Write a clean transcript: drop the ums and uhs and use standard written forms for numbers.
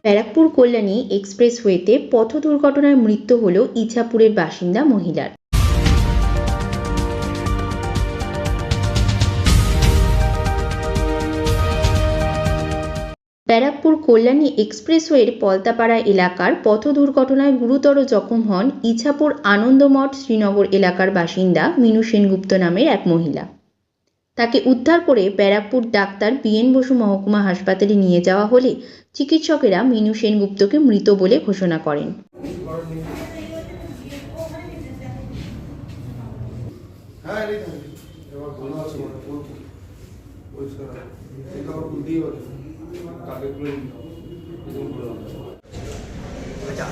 ব্যারাকপুর কল্যাণী এক্সপ্রেসওয়েতে পথ দুর্ঘটনায় মৃত্যু হল ইছাপুরের বাসিন্দা মহিলার। ব্যারাকপুর কল্যাণী এক্সপ্রেসওয়ের পলতাপাড়া এলাকার পথ দুর্ঘটনায় গুরুতর জখম হন ইছাপুর আনন্দমঠ শ্রীনগর এলাকার বাসিন্দা মিনু সেনগুপ্ত নামের এক মহিলা। তাকে উদ্ধার করে ব্যারাকপুর ডাক্তার বিএন বসু মহকুমা হাসপাতালে নিয়ে যাওয়া হলে চিকিৎসকেরা মিনু সেনগুপ্তকে মৃত বলে ঘোষণা করেন। আচ্ছা,